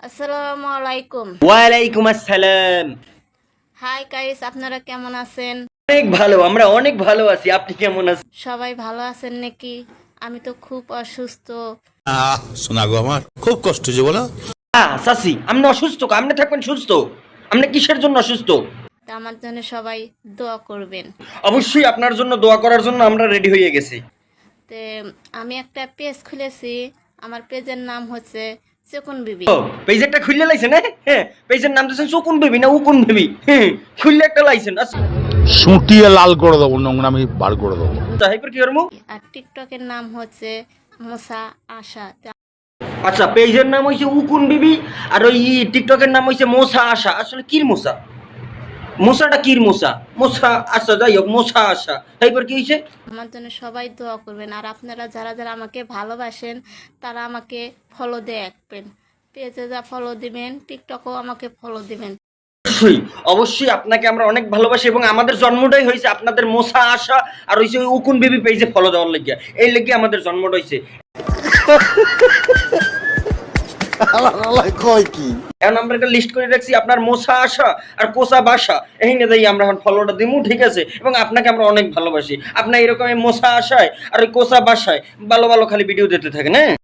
আসসালামু আলাইকুম। ওয়ালাইকুম আসসালাম। হাই গাইস, আপনারা কেমন আছেন? অনেক ভালো, আমরা অনেক ভালো আছি। আপনি কেমন আছেন? সবাই ভালো আছেন নাকি? আমি তো খুব অসুস্থ। শোনা গো আমার খুব কষ্ট যে বলো। চাচি, আপনি অসুস্থ? আপনি থাকবেন সুস্থ? আপনি কিসের জন্য অসুস্থ? তা আমার জন্য সবাই দোয়া করবেন। অবশ্যই আপনার জন্য দোয়া করার জন্য আমরা রেডি হয়ে গেছি। তে আমি একটা পেজ খুলেছি। আমার পেজের নাম হচ্ছে চেকুন বিবি। ও, পেজেরটা খুললে লাইছেন? হ্যাঁ, পেজের নাম দিয়েছেন চকুন বেবি না উকুন বেবি? হ্যাঁ, খুললে একটা লাইছেন। আচ্ছা, সুটিয়ে লাল করে দেবো, নোংরামি বার করে দেবো। হাইপার কি করবো? আর টিকটকের নাম হচ্ছে মোসা আশা। আচ্ছা, পেজের নাম হইছে উকুন বিবি আর ওই টিকটকের নাম হইছে মোসা আশা। আসলে কির মোসা? মোসাটা কির মোসা? মোসা আচ্ছা, যাই হোক, মোসা আশা। হাইপার কি হইছে? আমার জন্য সবাই দোয়া করবেন। আর আপনারা যারা যারা আমাকে ভালোবাসেন তারা আমাকে ফলো দিয়ে রাখবেন। পেজে যা ফলো দিবেন, টিকটকেও আমাকে ফলো দিবেন। অবশ্যই অবশ্যই আপনাকে আমরা অনেক ভালোবাসি এবং আমাদের জন্মটাই হয়েছে আপনাদের মোসা আশা আর হইছে ওই উকুন বেবি পেজে ফলো দেওয়ার লাগিয়া। এই লাগিয়া আমাদের জন্মটা হয়েছে। কয় কি এখন আমরা একটা লিস্ট করে রাখছি, আপনার মোসা আশা আর কোসা বাসা এই না যাই আমরা এখন ফলোটা দিমু, ঠিক আছে? এবং আপনাকে আমরা অনেক ভালোবাসি। আপনার এরকম মোসা আশায় আর ওই কোসা বাসায় ভালো ভালো খালি ভিডিও দিতে থাকেন, হ্যাঁ?